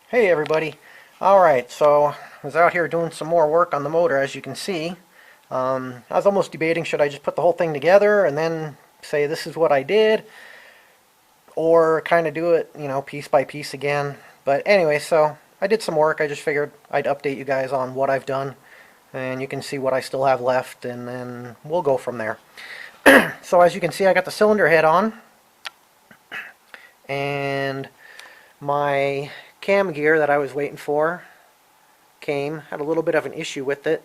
Hey everybody. Alright, so I was out here doing some more work on the motor, as you can see. I was almost debating, should I just put the whole thing together and then say this is what I did, or kind of do it, piece by piece again. But anyway, so I did some work. I just figured I'd update you guys on what I've done, and you can see what I still have left, and then we'll go from there. So as you can see, I got the cylinder head on, and my cam gear that I was waiting for had a little bit of an issue with it.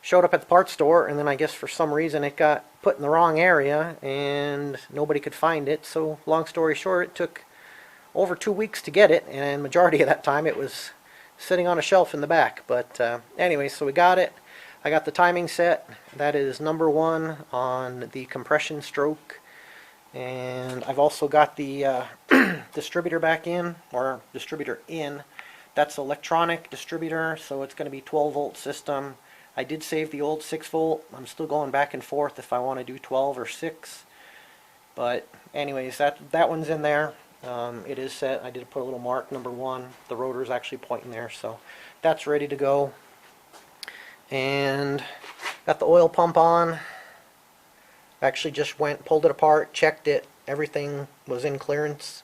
Showed up at the parts store, and then I guess for some reason it got put in the wrong area and nobody could find it. So long story short, it took over 2 weeks to get it, and majority of that time it was sitting on a shelf in the back. But anyway, so we got it. I got the timing set. That is number 1 on the compression stroke. And I've also got the distributor back in, or distributor in. That's electronic distributor, so it's going to be 12-volt system. I did save the old 6-volt. I'm still going back and forth if I want to do 12 or 6. But anyways, that one's in there. It is set. I did put a little mark, number 1. The rotor is actually pointing there, so that's ready to go. And got the oil pump on. Actually just pulled it apart, checked it. Everything was in clearance.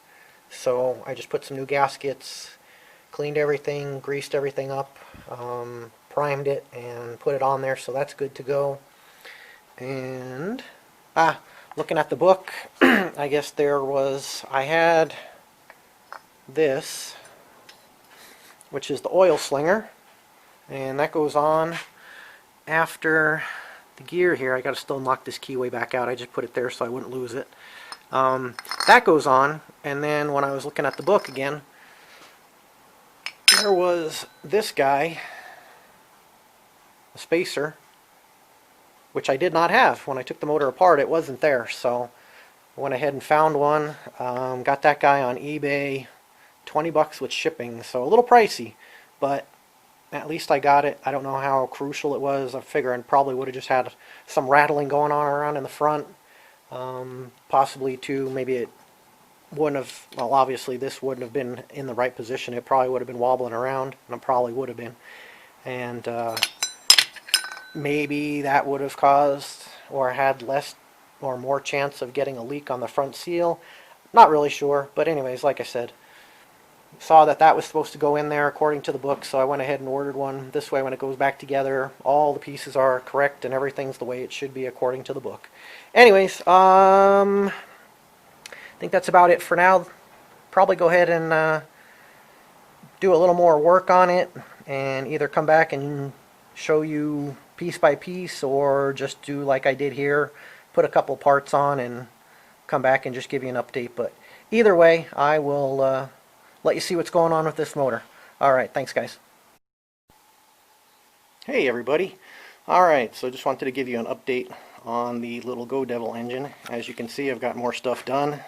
So I just put some new gaskets, cleaned everything, greased everything up, primed it, and put it on there, so that's good to go. And looking at the book, I guess I had this, which is the oil slinger, and that goes on after the gear here. I got to still knock this key way back out. I just put it there so I wouldn't lose it. That goes on, and then when I was looking at the book again, there was this guy, a spacer, which I did not have. When I took the motor apart, it wasn't there, so I went ahead and found one. Got that guy on eBay, 20 bucks with shipping, so a little pricey, but at least I got it. I don't know how crucial it was. I figure I probably would have just had some rattling going on around in the front. Possibly too, maybe it wouldn't have, well, obviously this wouldn't have been in the right position. It probably would have been wobbling around, and it probably would have been. And maybe that would have caused or had less or more chance of getting a leak on the front seal. Not really sure, but anyways, like I said, saw that was supposed to go in there according to the book, so I went ahead and ordered one. This way when it goes back together, all the pieces are correct and everything's the way it should be according to the book. Anyways, I think that's about it for now. Probably go ahead and do a little more work on it and either come back and show you piece by piece, or just do like I did here, put a couple parts on and come back and just give you an update. But either way, I will let you see what's going on with this motor. Alright, thanks guys. Hey everybody. Alright, so just wanted to give you an update on the little Go Devil engine. As you can see, I've got more stuff done.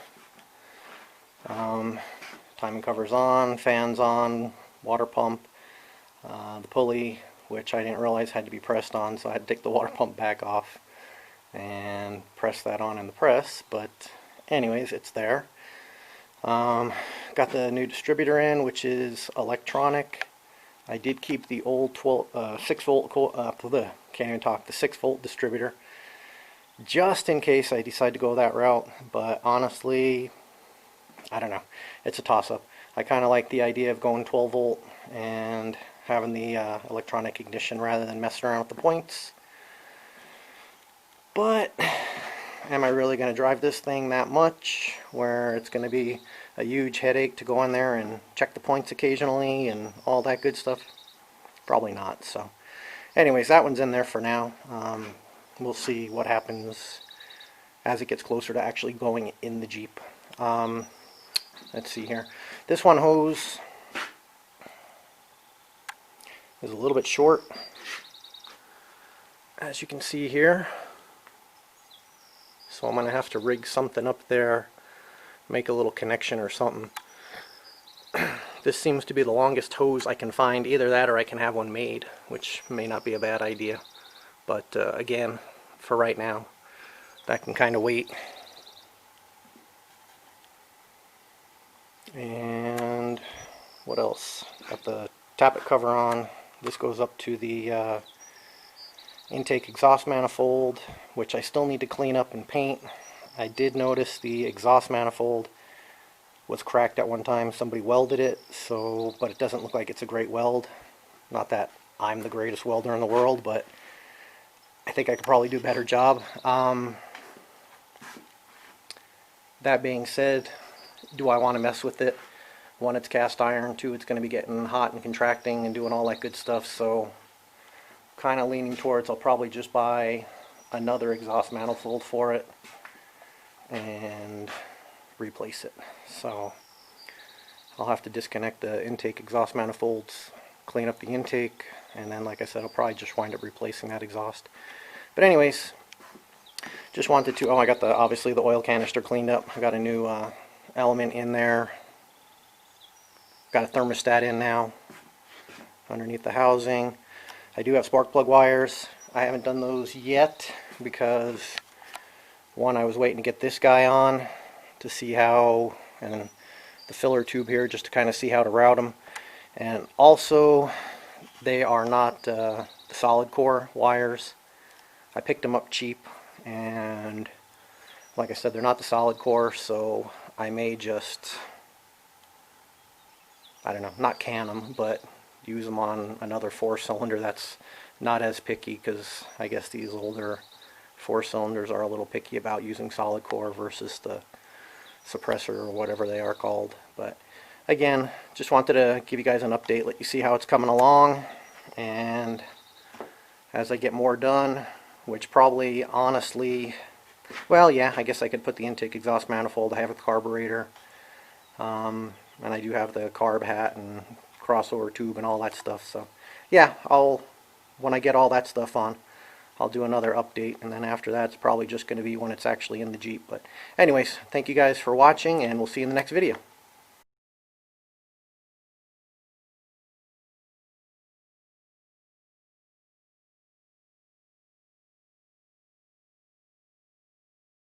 Timing covers on, fans on, water pump, the pulley, which I didn't realize had to be pressed on, so I had to take the water pump back off and press that on in the press, but anyways, it's there. Got the new distributor in, which is electronic. I did keep the old 6-volt, can't even talk, the 6-volt distributor, just in case I decide to go that route, but honestly, I don't know. It's a toss-up. I kind of like the idea of going 12-volt and having the electronic ignition rather than messing around with the points. But am I really going to drive this thing that much where it's going to be a huge headache to go in there and check the points occasionally and all that good stuff? Probably not. So anyways, that one's in there for now. We'll see what happens as it gets closer to actually going in the Jeep. Let's see here. This one hose is a little bit short, as you can see here. So I'm going to have to rig something up there, make a little connection or something. This seems to be the longest hose I can find. Either that or I can have one made, which may not be a bad idea. But again, for right now, that can kind of wait. And What else? Got the tappet cover on. This goes up to the intake exhaust manifold, which I still need to clean up and paint. I did notice the exhaust manifold was cracked at one time. Somebody welded it, but it doesn't look like it's a great weld. Not that I'm the greatest welder in the world, but I think I could probably do a better job. That being said, do I want to mess with it? One, it's cast iron. Two, it's going to be getting hot and contracting and doing all that good stuff. So kind of leaning towards I'll probably just buy another exhaust manifold for it and replace it. So I'll have to disconnect the intake exhaust manifolds, clean up the intake, and then like I said, I'll probably just wind up replacing that exhaust. But anyways, just wanted to, I got obviously the oil canister cleaned up. I got a new element in there. Got a thermostat in now underneath the housing. I do have spark plug wires. I haven't done those yet because one, I was waiting to get this guy on to see how, and the filler tube here just to kind of see how to route them. And also, they are not the solid core wires. I picked them up cheap, and like I said, they're not the solid core, so I may just, I don't know, not can them, but use them on another 4-cylinder that's not as picky, because I guess these older 4-cylinders are a little picky about using solid core versus the suppressor or whatever they are called. But again, just wanted to give you guys an update, let you see how it's coming along, and as I get more done, which probably honestly, well, yeah, I guess I could put the intake exhaust manifold. I have a carburetor, and I do have the carb hat and crossover tube and all that stuff. So yeah, when I get all that stuff on, I'll do another update, and then after that, it's probably just going to be when it's actually in the Jeep. But anyways, thank you guys for watching, and we'll see you in the next video.